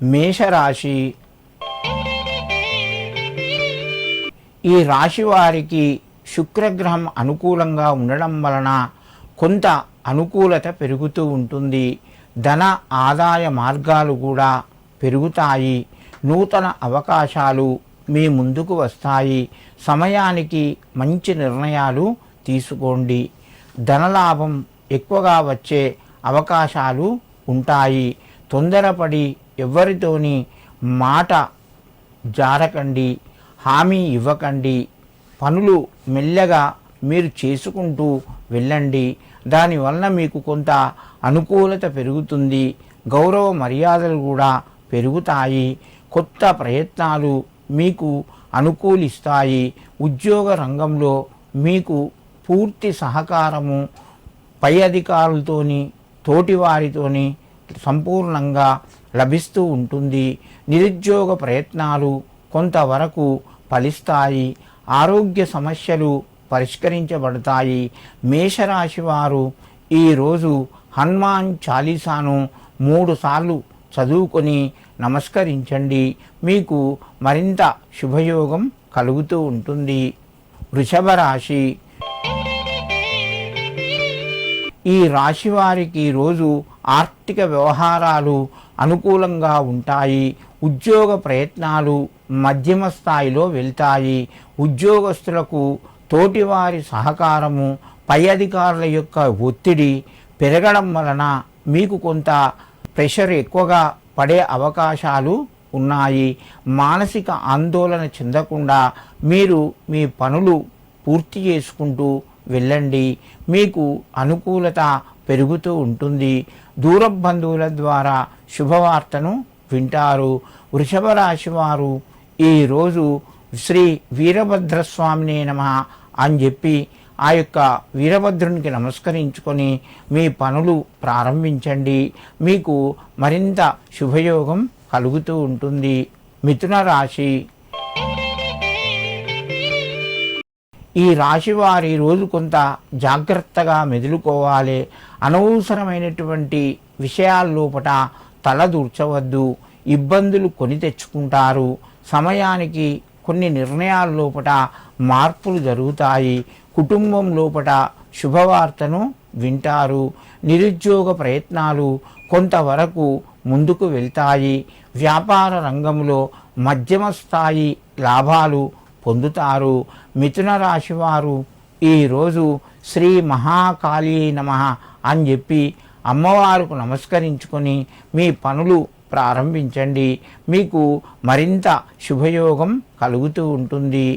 మేషరాశి. ఈ రాశి వారికి శుక్రగ్రహం అనుకూలంగా ఉండడం వలన కొంత అనుకూలత పెరుగుతూ ఉంటుంది. ధన ఆదాయ మార్గాలు కూడా పెరుగుతాయి. నూతన అవకాశాలు మీ ముందుకు వస్తాయి. సమయానికి మంచి నిర్ణయాలు తీసుకోండి. ధనలాభం ఎక్కువగా వచ్చే అవకాశాలు ఉంటాయి. తొందరపడి ఎవరితోని మాట జారకండి, హామీ ఇవ్వకండి. పనులు మెల్లగా మీరు చేసుకుంటూ వెళ్ళండి. దానివల్ల మీకు కొంత అనుకూలత పెరుగుతుంది. గౌరవ మర్యాదలు కూడా పెరుగుతాయి. కొత్త ప్రయత్నాలు మీకు అనుకూలిస్తాయి. ఉద్యోగ రంగంలో మీకు పూర్తి సహకారము పై అధికారులతోని తోటివారితోని సంపూర్ణంగా లభిస్తూ ఉంటుంది. నిరుద్యోగ ప్రయత్నాలు కొంతవరకు ఫలిస్తాయి. ఆరోగ్య సమస్యలు పరిష్కరించబడతాయి. మేషరాశి వారు ఈరోజు హనుమాన్ చాలీసాను 3 సార్లు చదువుకొని నమస్కరించండి. మీకు మరింత శుభయోగం కలుగుతూ ఉంటుంది. వృషభ రాశి. ఈ రాశి వారికి రోజు ఆర్థిక వ్యవహారాలు అనుకూలంగా ఉంటాయి. ఉద్యోగ ప్రయత్నాలు మధ్యమ స్థాయిలో వెళ్తాయి. ఉద్యోగస్తులకు తోటివారి సహకారము, పై అధికారుల యొక్క ఒత్తిడి పెరగడం వలన మీకు కొంత ప్రెషర్ ఎక్కువగా పడే అవకాశాలు ఉన్నాయి. మానసిక ఆందోళన చెందకుండా మీరు మీ పనులు పూర్తి చేసుకుంటూ వెళ్ళండి. మీకు అనుకూలత పెరుగుతూ ఉంటుంది. దూర బంధువుల ద్వారా శుభవార్తను వింటారు. వృషభ రాశి వారు ఈరోజు శ్రీ వీరభద్రస్వామినే నమః అని చెప్పి ఆ యొక్క వీరభద్రునికి నమస్కరించుకొని మీ పనులు ప్రారంభించండి. మీకు మరింత శుభయోగం కలుగుతూ ఉంటుంది. మిథున రాశి. ఈ రాశి వారి రోజు కొంత జాగ్రత్తగా మెదులుకోవాలి. అనవసరమైనటువంటి విషయాల లోపట తలదూర్చవద్దు. ఇబ్బందులు కొని తెచ్చుకుంటారు. సమయానికి కొన్ని నిర్ణయాల లోపట మార్పులు జరుగుతాయి. కుటుంబం లోపట శుభవార్తను వింటారు. నిరుద్యోగ ప్రయత్నాలు కొంతవరకు ముందుకు వెళ్తాయి. వ్యాపార రంగంలో మధ్యమ స్థాయి లాభాలు పొందుతారు. మిథున రాశి వారు ఈరోజు శ్రీ మహాకాళీ నమః అని చెప్పి అమ్మవారికి నమస్కరించుకొని మీ పనులు ప్రారంభించండి. మీకు మరింత శుభయోగం కలుగుతూ ఉంటుంది.